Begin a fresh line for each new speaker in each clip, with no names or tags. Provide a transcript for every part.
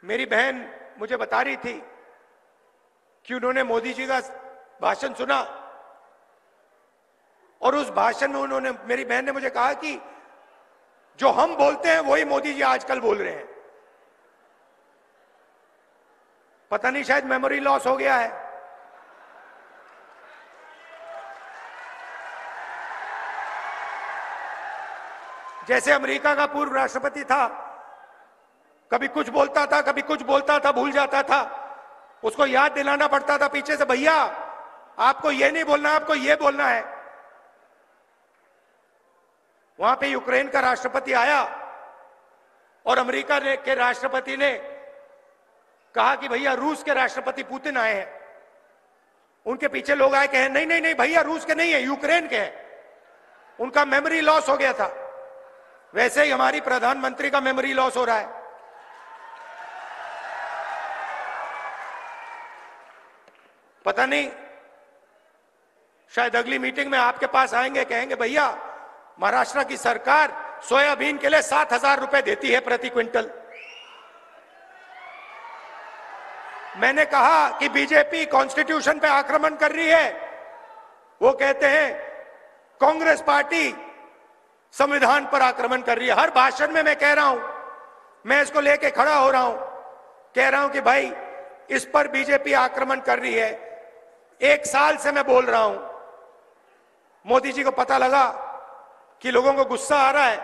मेरी बहन मुझे बता रही थी कि उन्होंने मोदी जी का भाषण सुना और उस भाषण में उन्होंने, मेरी बहन ने मुझे कहा कि जो हम बोलते हैं वही मोदी जी आजकल बोल रहे हैं। पता नहीं, शायद मेमोरी लॉस हो गया है। जैसे अमेरिका का पूर्व राष्ट्रपति था, कभी कुछ बोलता था, कभी कुछ बोलता था, भूल जाता था, उसको याद दिलाना पड़ता था पीछे से, भैया आपको ये नहीं बोलना, आपको ये बोलना है। वहां पे यूक्रेन का राष्ट्रपति आया और अमेरिका के राष्ट्रपति ने कहा कि भैया रूस के राष्ट्रपति पुतिन आए हैं। उनके पीछे लोग आए, कहे नहीं नहीं नहीं भैया रूस के नहीं है, यूक्रेन के हैं। उनका मेमोरी लॉस हो गया था। वैसे ही हमारी प्रधानमंत्री का मेमोरी लॉस हो रहा है। पता नहीं, शायद अगली मीटिंग में आपके पास आएंगे, कहेंगे भैया महाराष्ट्र की सरकार सोयाबीन के लिए 7,000 रुपए देती है प्रति क्विंटल। मैंने कहा कि बीजेपी कॉन्स्टिट्यूशन पे आक्रमण कर रही है, वो कहते हैं कांग्रेस पार्टी संविधान पर आक्रमण कर रही है। हर भाषण में मैं कह रहा हूं, मैं इसको लेके खड़ा हो रहा हूं, कह रहा हूं कि भाई इस पर बीजेपी आक्रमण कर रही है। 1 साल से मैं बोल रहा हूं, मोदी जी को पता लगा कि लोगों को गुस्सा आ रहा है,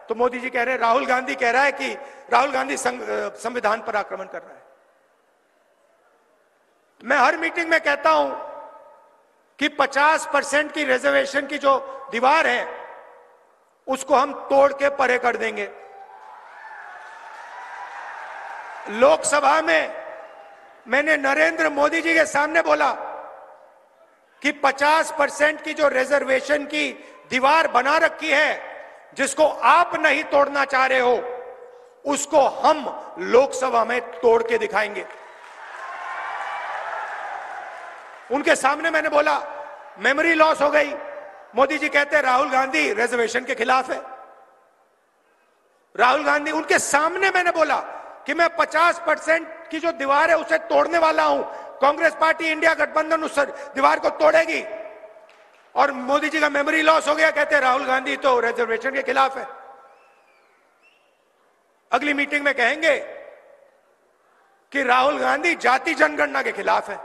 तो मोदी जी कह रहे हैं, राहुल गांधी कह रहा है कि राहुल गांधी संविधान पर आक्रमण कर रहा है। मैं हर मीटिंग में कहता हूं कि 50% की रिजर्वेशन की जो दीवार है उसको हम तोड़ के परे कर देंगे। लोकसभा में मैंने नरेंद्र मोदी जी के सामने बोला कि 50% की जो रिजर्वेशन की दीवार बना रखी है, जिसको आप नहीं तोड़ना चाह रहे हो, उसको हम लोकसभा में तोड़ के दिखाएंगे। उनके सामने मैंने बोला, मेमोरी लॉस हो गई। मोदी जी कहते हैं राहुल गांधी रिजर्वेशन के खिलाफ है। राहुल गांधी, उनके सामने मैंने बोला कि मैं 50% की जो दीवार है उसे तोड़ने वाला हूं। कांग्रेस पार्टी इंडिया गठबंधन उस दीवार को तोड़ेगी। और मोदी जी का मेमोरी लॉस हो गया, कहते हैं राहुल गांधी तो रिजर्वेशन के खिलाफ है। अगली मीटिंग में कहेंगे कि राहुल गांधी जाति जनगणना के खिलाफ है।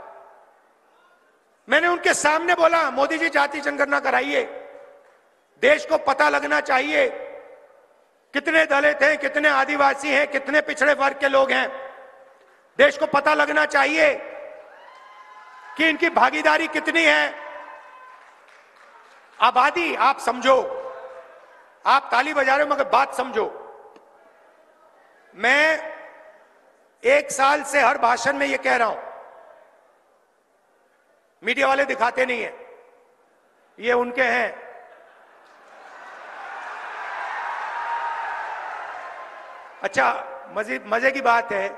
मैंने उनके सामने बोला, मोदी जी जाति जनगणना कराइए, देश को पता लगना चाहिए कितने दलित हैं, कितने आदिवासी हैं, कितने पिछड़े वर्ग के लोग हैं। देश को पता लगना चाहिए कि इनकी भागीदारी कितनी है। आबादी आप समझो, आप ताली बजा रहे हो मगर बात समझो। मैं 1 साल से हर भाषण में ये कह रहा हूं, मीडिया वाले दिखाते नहीं है, ये उनके हैं। अच्छा, मजे की बात है,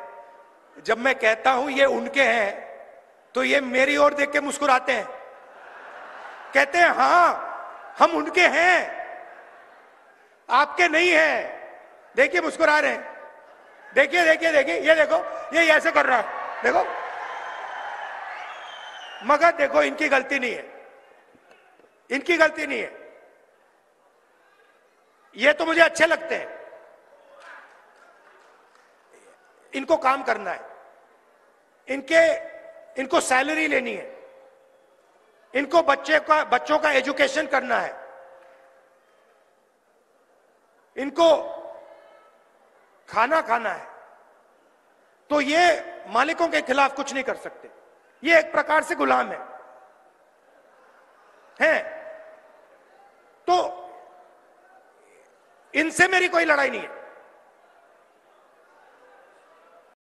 जब मैं कहता हूं ये उनके हैं तो ये मेरी ओर देख के मुस्कुराते हैं, कहते हैं हां हम उनके हैं, आपके नहीं हैं। देखिए मुस्कुरा रहे हैं, देखिए देखिए देखिए, ये देखो, ये ऐसे कर रहा है, देखो। मगर देखो इनकी गलती नहीं है, इनकी गलती नहीं है। ये तो मुझे अच्छे लगते हैं, इनको काम करना है, इनको सैलरी लेनी है, इनको बच्चों का एजुकेशन करना है, इनको खाना खाना है। तो ये मालिकों के खिलाफ कुछ नहीं कर सकते, ये एक प्रकार से गुलाम है। तो इनसे मेरी कोई लड़ाई नहीं है।